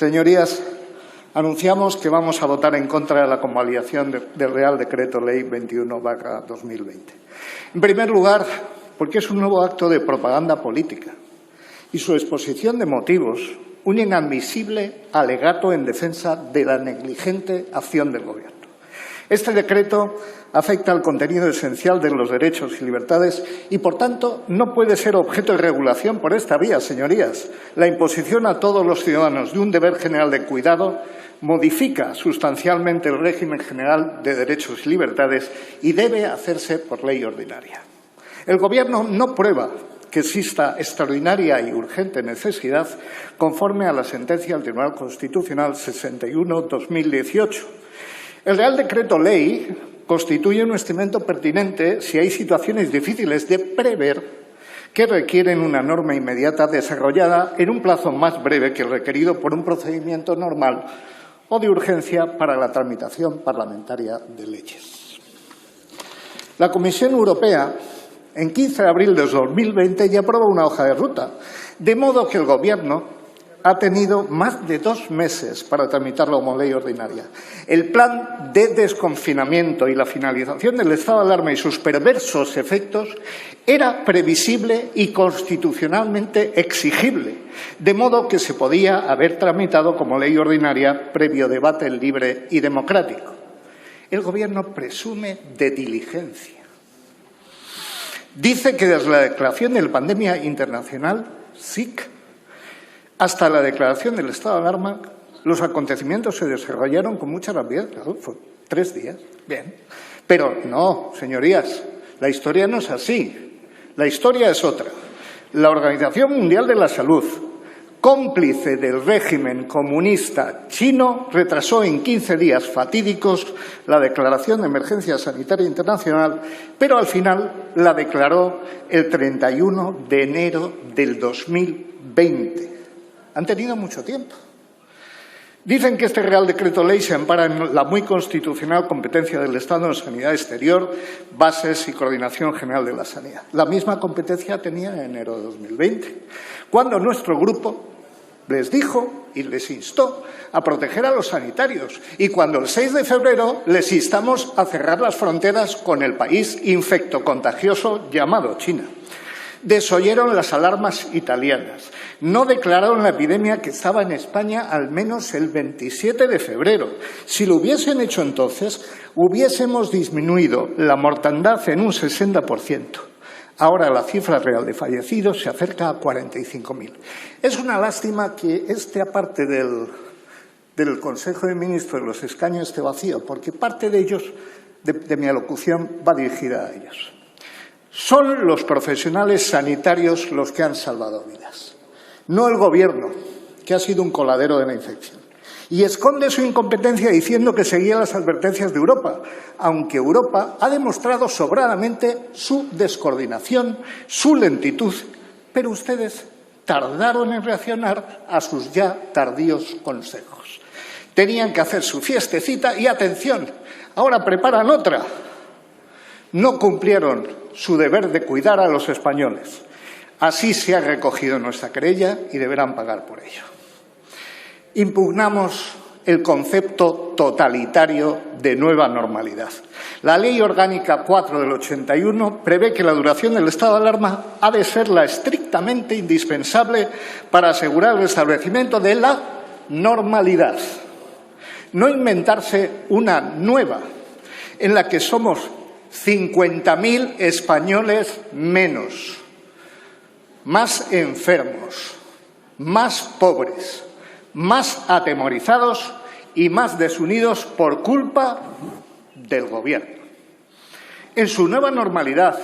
Señorías, anunciamos que vamos a votar en contra de la convalidación del Real Decreto Ley 21/2020. En primer lugar, porque es un nuevo acto de propaganda política y su exposición de motivos un inadmisible alegato en defensa de la negligente acción del Gobierno. Este decreto afecta al contenido esencial de los derechos y libertades y, por tanto, no puede ser objeto de regulación por esta vía, señorías. La imposición a todos los ciudadanos de un deber general de cuidado modifica sustancialmente el régimen general de derechos y libertades y debe hacerse por ley ordinaria. El Gobierno no prueba que exista extraordinaria y urgente necesidad conforme a la sentencia del Tribunal Constitucional 61/2018. El Real Decreto Ley constituye un instrumento pertinente si hay situaciones difíciles de prever que requieren una norma inmediata desarrollada en un plazo más breve que el requerido por un procedimiento normal o de urgencia para la tramitación parlamentaria de leyes. La Comisión Europea, en 15 de abril de 2020, ya aprobó una hoja de ruta, de modo que el Gobierno ha tenido más de 2 meses para tramitarlo como ley ordinaria. El plan de desconfinamiento y la finalización del estado de alarma y sus perversos efectos era previsible y constitucionalmente exigible, de modo que se podía haber tramitado como ley ordinaria previo debate libre y democrático. El Gobierno presume de diligencia. Dice que desde la declaración de la pandemia internacional, SIC, hasta la declaración del estado de alarma, los acontecimientos se desarrollaron con mucha rapidez. Claro, fue 3 días. Bien. Pero no, señorías, la historia no es así. La historia es otra. La Organización Mundial de la Salud, cómplice del régimen comunista chino, retrasó en 15 días fatídicos la declaración de emergencia sanitaria internacional, pero al final la declaró el 31 de enero del 2020. Han tenido mucho tiempo. Dicen que este Real Decreto Ley se ampara en la muy constitucional competencia del Estado en sanidad exterior, bases y coordinación general de la sanidad. La misma competencia tenía en enero de 2020, cuando nuestro grupo les dijo y les instó a proteger a los sanitarios y cuando el 6 de febrero les instamos a cerrar las fronteras con el país infectocontagioso llamado China. Desoyeron las alarmas italianas. No declararon la epidemia que estaba en España al menos el 27 de febrero. Si lo hubiesen hecho entonces, hubiésemos disminuido la mortandad en un 60%. Ahora la cifra real de fallecidos se acerca a 45.000. Es una lástima que aparte del Consejo de Ministros, los escaños esté vacío, porque parte de ellos, de mi alocución, va dirigida a ellos. Son los profesionales sanitarios los que han salvado vidas, no el Gobierno, que ha sido un coladero de la infección. Y esconde su incompetencia diciendo que seguía las advertencias de Europa, aunque Europa ha demostrado sobradamente su descoordinación, su lentitud, pero ustedes tardaron en reaccionar a sus ya tardíos consejos. Tenían que hacer su fiestecita y, atención, ahora preparan otra. No cumplieron su deber de cuidar a los españoles. Así se ha recogido nuestra querella y deberán pagar por ello. Impugnamos el concepto totalitario de nueva normalidad. La Ley Orgánica 4 del 81 prevé que la duración del estado de alarma ha de ser la estrictamente indispensable para asegurar el establecimiento de la normalidad. No inventarse una nueva en la que somos 50.000 españoles menos, más enfermos, más pobres, más atemorizados y más desunidos por culpa del Gobierno. En su nueva normalidad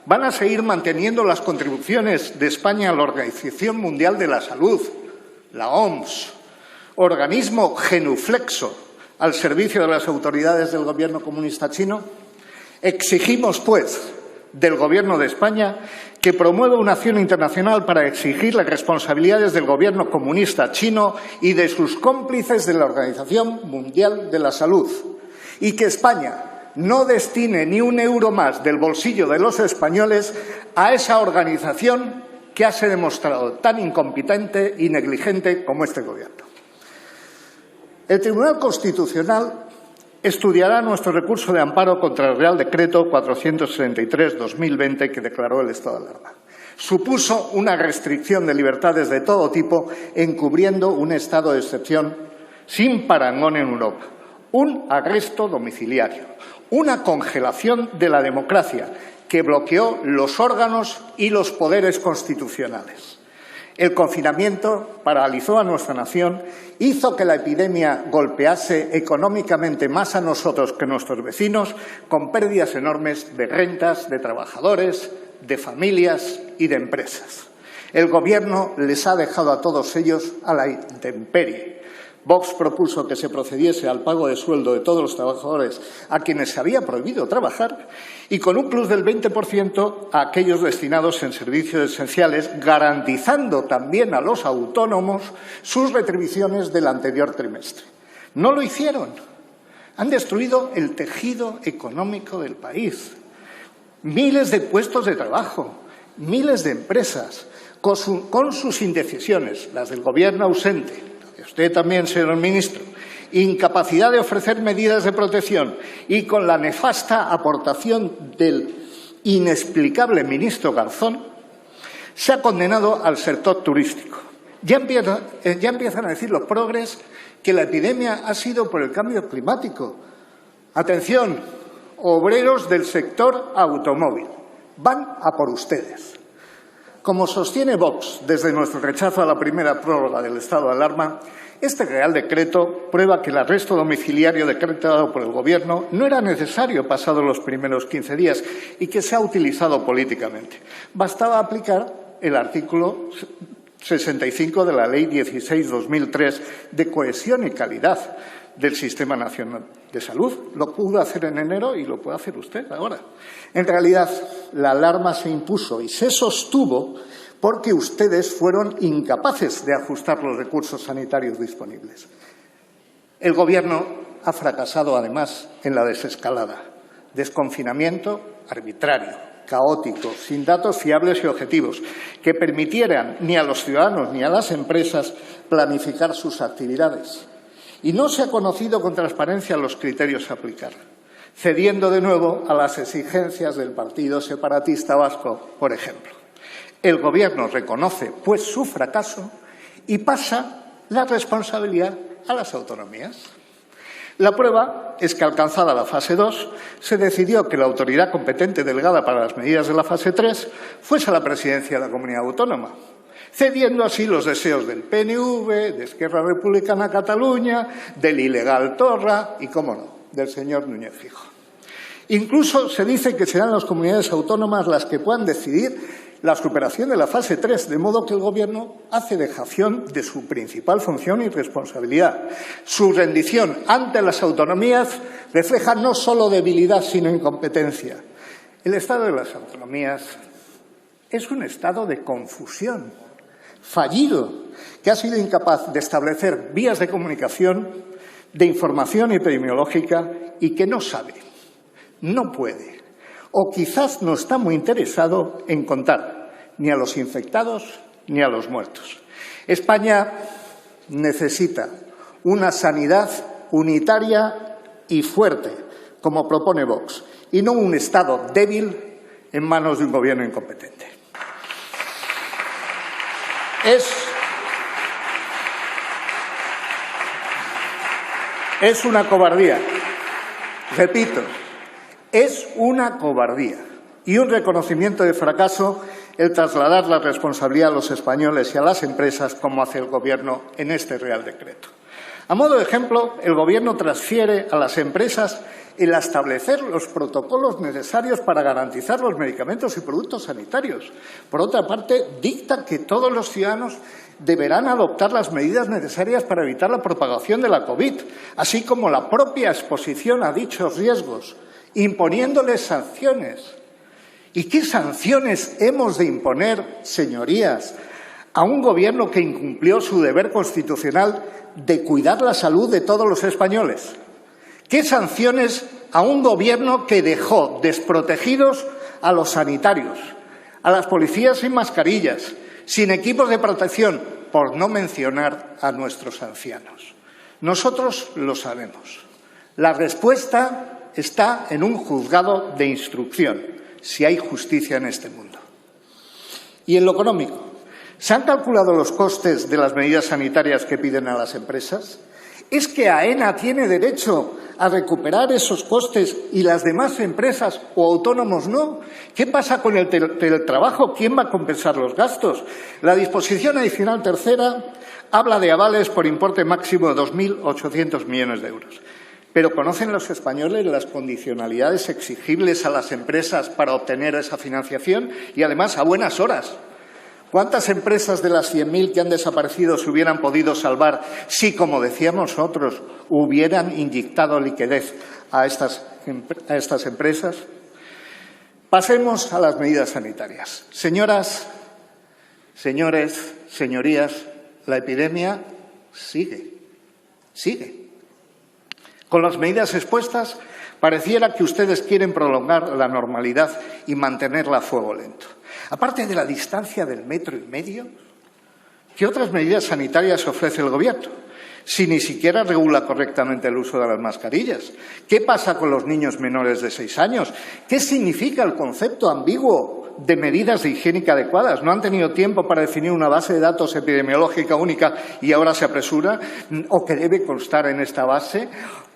van a seguir manteniendo las contribuciones de España a la Organización Mundial de la Salud, la OMS, organismo genuflexo al servicio de las autoridades del Gobierno comunista chino. Exigimos, pues, del Gobierno de España que promueva una acción internacional para exigir las responsabilidades del Gobierno comunista chino y de sus cómplices de la Organización Mundial de la Salud, y que España no destine ni un euro más del bolsillo de los españoles a esa organización que se ha demostrado tan incompetente y negligente como este Gobierno. El Tribunal Constitucional estudiará nuestro recurso de amparo contra el Real Decreto 433/2020 que declaró el estado de alarma. Supuso una restricción de libertades de todo tipo, encubriendo un estado de excepción sin parangón en Europa, un arresto domiciliario, una congelación de la democracia que bloqueó los órganos y los poderes constitucionales. El confinamiento paralizó a nuestra nación, hizo que la epidemia golpease económicamente más a nosotros que a nuestros vecinos, con pérdidas enormes de rentas, de trabajadores, de familias y de empresas. El Gobierno les ha dejado a todos ellos a la intemperie. Vox propuso que se procediese al pago de sueldo de todos los trabajadores a quienes se había prohibido trabajar y con un plus del 20% a aquellos destinados en servicios esenciales, garantizando también a los autónomos sus retribuciones del anterior trimestre. No lo hicieron. Han destruido el tejido económico del país. Miles de puestos de trabajo, miles de empresas, con sus indecisiones, las del Gobierno ausente, usted también, señor ministro, incapacidad de ofrecer medidas de protección y con la nefasta aportación del inexplicable ministro Garzón, se ha condenado al sector turístico. Ya empiezan a decir los progres que la epidemia ha sido por el cambio climático. Atención, obreros del sector automóvil, van a por ustedes. Como sostiene Vox desde nuestro rechazo a la primera prórroga del estado de alarma, este Real Decreto prueba que el arresto domiciliario decretado por el Gobierno no era necesario pasados los primeros 15 días y que se ha utilizado políticamente. Bastaba aplicar el artículo 65 de la Ley 16/2003 de cohesión y calidad del Sistema Nacional de Salud. Lo pudo hacer en enero y lo puede hacer usted ahora. En realidad, la alarma se impuso y se sostuvo porque ustedes fueron incapaces de ajustar los recursos sanitarios disponibles. El Gobierno ha fracasado, además, en la desescalada. Desconfinamiento arbitrario, caótico, sin datos fiables y objetivos, que permitieran ni a los ciudadanos ni a las empresas planificar sus actividades. Y no se ha conocido con transparencia los criterios a aplicar, cediendo de nuevo a las exigencias del Partido Separatista Vasco, por ejemplo. El Gobierno reconoce, pues, su fracaso y pasa la responsabilidad a las autonomías. La prueba es que, alcanzada la fase 2, se decidió que la autoridad competente delegada para las medidas de la fase 3 fuese la Presidencia de la Comunidad Autónoma, cediendo así los deseos del PNV, de Esquerra Republicana Cataluña, del ilegal Torra y, cómo no, del señor Núñez Feijóo. Incluso se dice que serán las comunidades autónomas las que puedan decidir la superación de la fase 3, de modo que el Gobierno hace dejación de su principal función y responsabilidad. Su rendición ante las autonomías refleja no solo debilidad, sino incompetencia. El estado de las autonomías es un estado de confusión, fallido, que ha sido incapaz de establecer vías de comunicación, de información epidemiológica y que no sabe, no puede, o quizás no está muy interesado en contar ni a los infectados ni a los muertos. España necesita una sanidad unitaria y fuerte, como propone Vox, y no un Estado débil en manos de un Gobierno incompetente. Es una cobardía, repito, es una cobardía y un reconocimiento de fracaso el trasladar la responsabilidad a los españoles y a las empresas, como hace el Gobierno en este Real Decreto. A modo de ejemplo, el Gobierno transfiere a las empresas el establecer los protocolos necesarios para garantizar los medicamentos y productos sanitarios. Por otra parte, dicta que todos los ciudadanos deberán adoptar las medidas necesarias para evitar la propagación de la COVID, así como la propia exposición a dichos riesgos, imponiéndoles sanciones. ¿Y qué sanciones hemos de imponer, señorías, a un Gobierno que incumplió su deber constitucional de cuidar la salud de todos los españoles? ¿Qué sanciones a un Gobierno que dejó desprotegidos a los sanitarios, a las policías sin mascarillas, sin equipos de protección, por no mencionar a nuestros ancianos? Nosotros lo sabemos. La respuesta está en un juzgado de instrucción, si hay justicia en este mundo. Y en lo económico, ¿se han calculado los costes de las medidas sanitarias que piden a las empresas? ¿Es que AENA tiene derecho a recuperar esos costes y las demás empresas o autónomos no? ¿Qué pasa con el teletrabajo? ¿Quién va a compensar los gastos? La disposición adicional tercera habla de avales por importe máximo de 2.800 millones de euros. ¿Pero conocen los españoles las condicionalidades exigibles a las empresas para obtener esa financiación? Y además a buenas horas. ¿Cuántas empresas de las 100.000 que han desaparecido se hubieran podido salvar si, como decíamos nosotros, hubieran inyectado liquidez a estas empresas? Pasemos a las medidas sanitarias. Señoras, señores, señorías, la epidemia sigue. Con las medidas expuestas, pareciera que ustedes quieren prolongar la normalidad y mantenerla a fuego lento. Aparte de la distancia del 1,5 metros, ¿qué otras medidas sanitarias ofrece el Gobierno? Si ni siquiera regula correctamente el uso de las mascarillas. ¿Qué pasa con los niños menores de 6 años? ¿Qué significa el concepto ambiguo de medidas de higiénica adecuadas? ¿No han tenido tiempo para definir una base de datos epidemiológica única y ahora se apresura? ¿O que debe constar en esta base?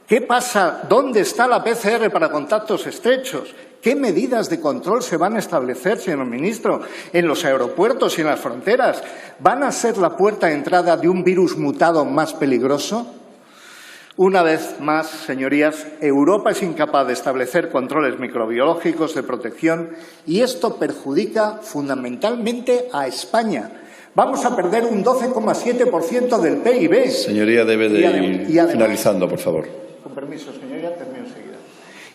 ¿Qué pasa? ¿Dónde está la PCR para contactos estrechos? ¿Qué medidas de control se van a establecer, señor ministro, en los aeropuertos y en las fronteras? ¿Van a ser la puerta de entrada de un virus mutado más peligroso? Una vez más, señorías, Europa es incapaz de establecer controles microbiológicos de protección y esto perjudica fundamentalmente a España. Vamos a perder un 12,7% del PIB. Señoría, debe de ir finalizando, por favor. Con permiso, señoría, termino enseguida.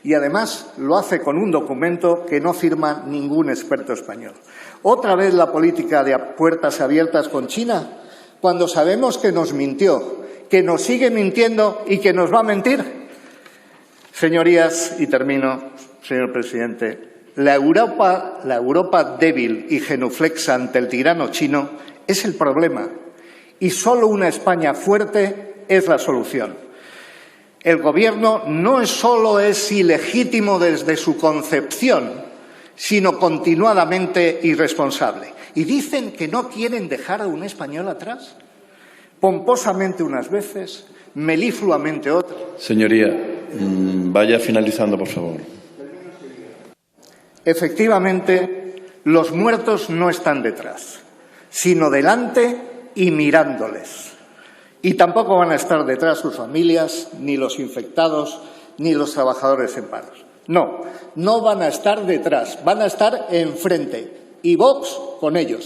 Y además lo hace con un documento que no firma ningún experto español. Otra vez la política de puertas abiertas con China, cuando sabemos que nos mintió, que nos sigue mintiendo y que nos va a mentir. Señorías, y termino, señor presidente, la Europa débil y genuflexa ante el tirano chino es el problema y solo una España fuerte es la solución. El Gobierno no solo es ilegítimo desde su concepción, sino continuadamente irresponsable. Y dicen que no quieren dejar a un español atrás. Pomposamente unas veces, melifluamente otras. Señoría, vaya finalizando, por favor. Efectivamente, los muertos no están detrás, sino delante y mirándoles. Y tampoco van a estar detrás sus familias, ni los infectados, ni los trabajadores en paros. No van a estar detrás, van a estar enfrente. Y Vox con ellos.